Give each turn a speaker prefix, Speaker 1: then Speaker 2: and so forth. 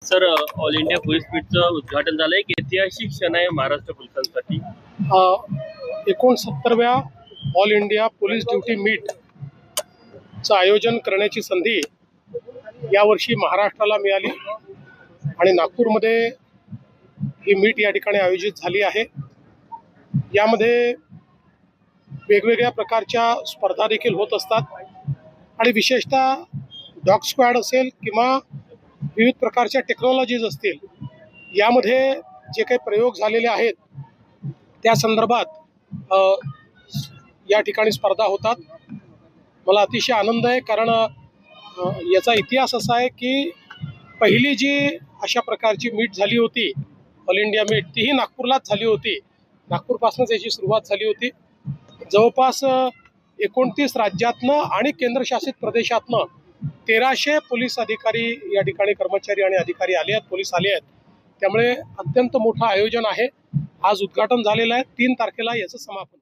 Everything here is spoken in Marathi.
Speaker 1: सर, ऑल इंडिया पोलीस मीटचं उद्घाटन झालंय. एक ऐतिहासिक क्षण आहे महाराष्ट्र पोलिसांसाठी.
Speaker 2: 69व्या ऑल इंडिया पोलीस ड्युटी मीटचं आयोजन करण्याची संधी यावर्षी महाराष्ट्राला मिळाली आणि नागपूरमध्ये ही मीट या ठिकाणी आयोजित झाली आहे. यामध्ये वेगवेगळ्या प्रकारच्या स्पर्धा देखील होत असतात आणि विशेषतः डॉग स्क्वॅड असेल किंवा विविध प्रकारच्या टेक्नॉलॉजीज असतील, यामध्ये जे काही प्रयोग झालेले आहेत त्या संदर्भात या ठिकाणी स्पर्धा होतात. मला अतिशय आनंद आहे, कारण याचा इतिहास असा आहे की पहिली जी अशा प्रकारची मीट झाली होती, ऑल इंडिया मीट, तीही नागपूरलाच झाली होती. नागपूरपासूनच याची सुरुवात झाली होती. जवळपास 29 राज्यातनं आणि केंद्रशासित प्रदेशातनं 1300 पोलीस अधिकारी या ठिकाणी, कर्मचारी आणि अधिकारी आले आहेत, पोलीस आले आहेत. त्यामुळे अत्यंत मोठं आयोजन आहे. आज उद्घाटन झालेलं आहे. 3 तारखेला याचं समापन.